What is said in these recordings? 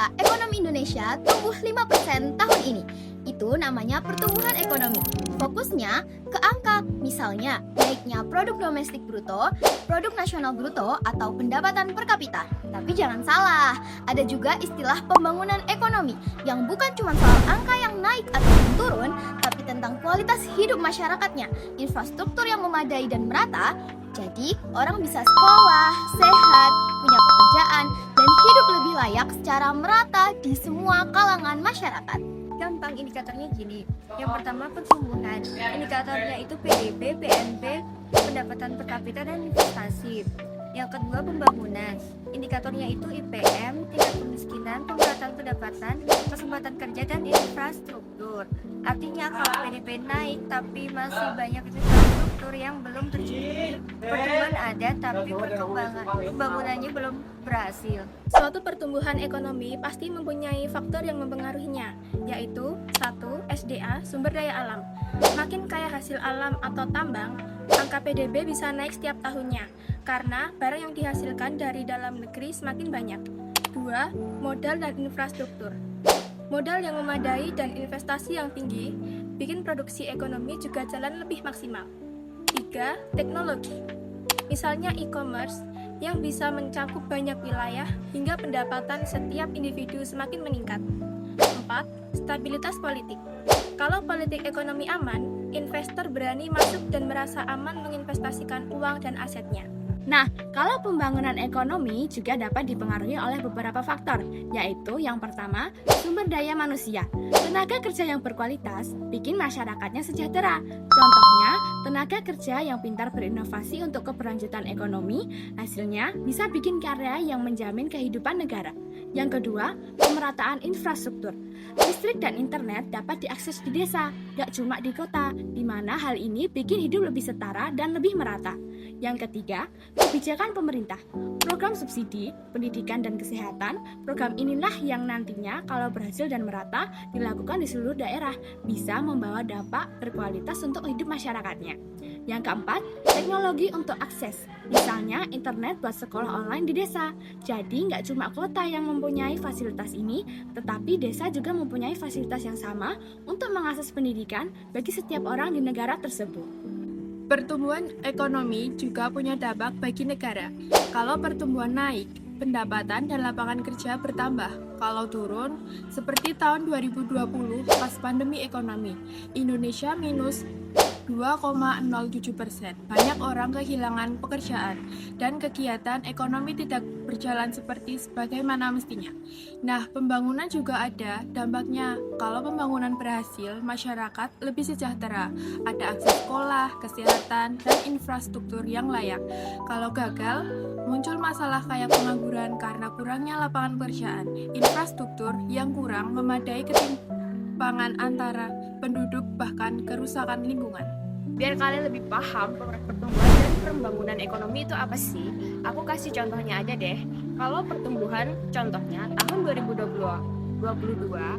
rata-rata ekonomi Indonesia tumbuh 5% tahun ini. Itu namanya pertumbuhan ekonomi. Fokusnya ke angka, misalnya naiknya produk domestik bruto, produk nasional bruto, atau pendapatan per kapita. Tapi jangan salah, ada juga istilah pembangunan ekonomi yang bukan cuma soal angka yang naik atau turun, tapi tentang kualitas hidup masyarakatnya, infrastruktur yang memadai dan merata. Jadi, orang bisa sekolah, sehat, punya pekerjaan, dan hidup lebih layak secara merata di semua kalangan masyarakat. Gampang indikatornya gini. Yang pertama pertumbuhan. Indikatornya itu PDB, PNB, pendapatan per kapita dan investasi. Yang kedua pembangunan. Indikatornya itu IPM, tingkat kemiskinan, pemerataan pendapatan, kesempatan kerja dan infrastruktur. Artinya kalau PDB naik tapi masih banyak infrastruktur yang belum tercukupi, pertumbuhan ada tapi pembangunannya belum berhasil. Suatu pertumbuhan ekonomi pasti mempunyai faktor yang mempengaruhinya, yaitu 1. SDA, sumber daya alam. Makin kaya hasil alam atau tambang, angka PDB bisa naik setiap tahunnya, karena barang yang dihasilkan dari dalam negeri semakin banyak. 2. Modal dan infrastruktur. Modal yang memadai dan investasi yang tinggi bikin produksi ekonomi juga jalan lebih maksimal. 3. Teknologi. Misalnya e-commerce yang bisa mencakup banyak wilayah hingga pendapatan setiap individu semakin meningkat. 4. Stabilitas politik. Kalau politik ekonomi aman, investor berani masuk dan merasa aman menginvestasikan uang dan asetnya. Nah, kalau pembangunan ekonomi juga dapat dipengaruhi oleh beberapa faktor, yaitu yang pertama, sumber daya manusia. Tenaga kerja yang berkualitas bikin masyarakatnya sejahtera. Contohnya, tenaga kerja yang pintar berinovasi untuk keberlanjutan ekonomi, hasilnya bisa bikin karya yang menjamin kehidupan negara. Yang kedua, pemerataan infrastruktur. Listrik dan internet dapat diakses di desa, gak cuma di kota, di mana hal ini bikin hidup lebih setara dan lebih merata. Yang ketiga, kebijakan pemerintah. Program subsidi, pendidikan dan kesehatan, program inilah yang nantinya kalau berhasil dan merata dilakukan di seluruh daerah, bisa membawa dampak berkualitas untuk hidup masyarakatnya. Yang keempat, teknologi untuk akses. Misalnya internet buat sekolah online di desa. Jadi nggak cuma kota yang mempunyai fasilitas ini, tetapi desa juga mempunyai fasilitas yang sama untuk mengakses pendidikan bagi setiap orang di negara tersebut. Pertumbuhan ekonomi juga punya dampak bagi negara. Kalau pertumbuhan naik, pendapatan dan lapangan kerja bertambah. Kalau turun, seperti tahun 2020 pas pandemi ekonomi, Indonesia minus 2,07%. Banyak orang kehilangan pekerjaan dan kegiatan ekonomi tidak berjalan seperti sebagaimana mestinya. Nah, pembangunan juga ada dampaknya. Kalau pembangunan berhasil, masyarakat lebih sejahtera. Ada akses sekolah, kesehatan, dan infrastruktur yang layak. Kalau gagal, muncul masalah kayak pengangguran karena kurangnya lapangan pekerjaan, infrastruktur yang kurang memadai, ketimpangan antara penduduk, bahkan kerusakan lingkungan. Biar kalian lebih paham pertumbuhan dan pembangunan ekonomi itu apa sih, aku kasih contohnya aja deh. Kalau pertumbuhan, contohnya tahun 2022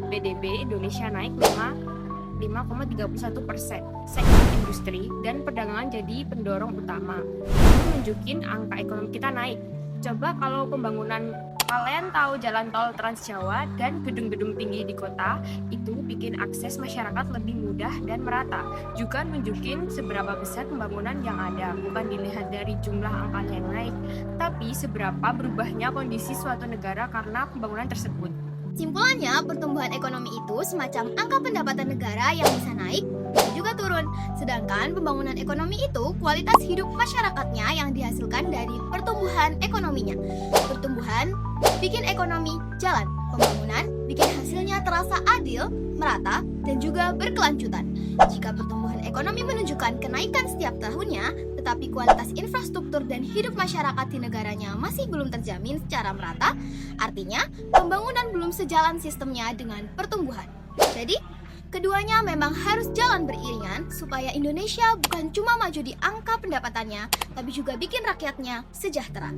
PDB Indonesia naik 5,31%. Sektor industri dan perdagangan jadi pendorong utama. Itu nunjukin angka ekonomi kita naik. Coba kalau pembangunan, kalian tahu jalan tol Trans Jawa dan gedung-gedung tinggi di kota, itu bikin akses masyarakat lebih mudah dan merata. Juga nunjukin seberapa besar pembangunan yang ada, bukan dilihat dari jumlah angkanya yang naik, tapi seberapa berubahnya kondisi suatu negara karena pembangunan tersebut. Simpulannya, pertumbuhan ekonomi itu semacam angka pendapatan negara yang bisa naik dan juga turun. Sedangkan pembangunan ekonomi itu kualitas hidup masyarakatnya yang dihasilkan dari pertumbuhan ekonominya. Pertumbuhan bikin ekonomi jalan, pembangunan bikin hasilnya terasa adil, merata, dan juga berkelanjutan. Jika pertumbuhan ekonomi menunjukkan kenaikan setiap tahunnya, tetapi kualitas infrastruktur dan hidup masyarakat di negaranya masih belum terjamin secara merata, artinya pembangunan belum sejalan sistemnya dengan pertumbuhan. Jadi, keduanya memang harus jalan beriringan supaya Indonesia bukan cuma maju di angka pendapatannya, tapi juga bikin rakyatnya sejahtera.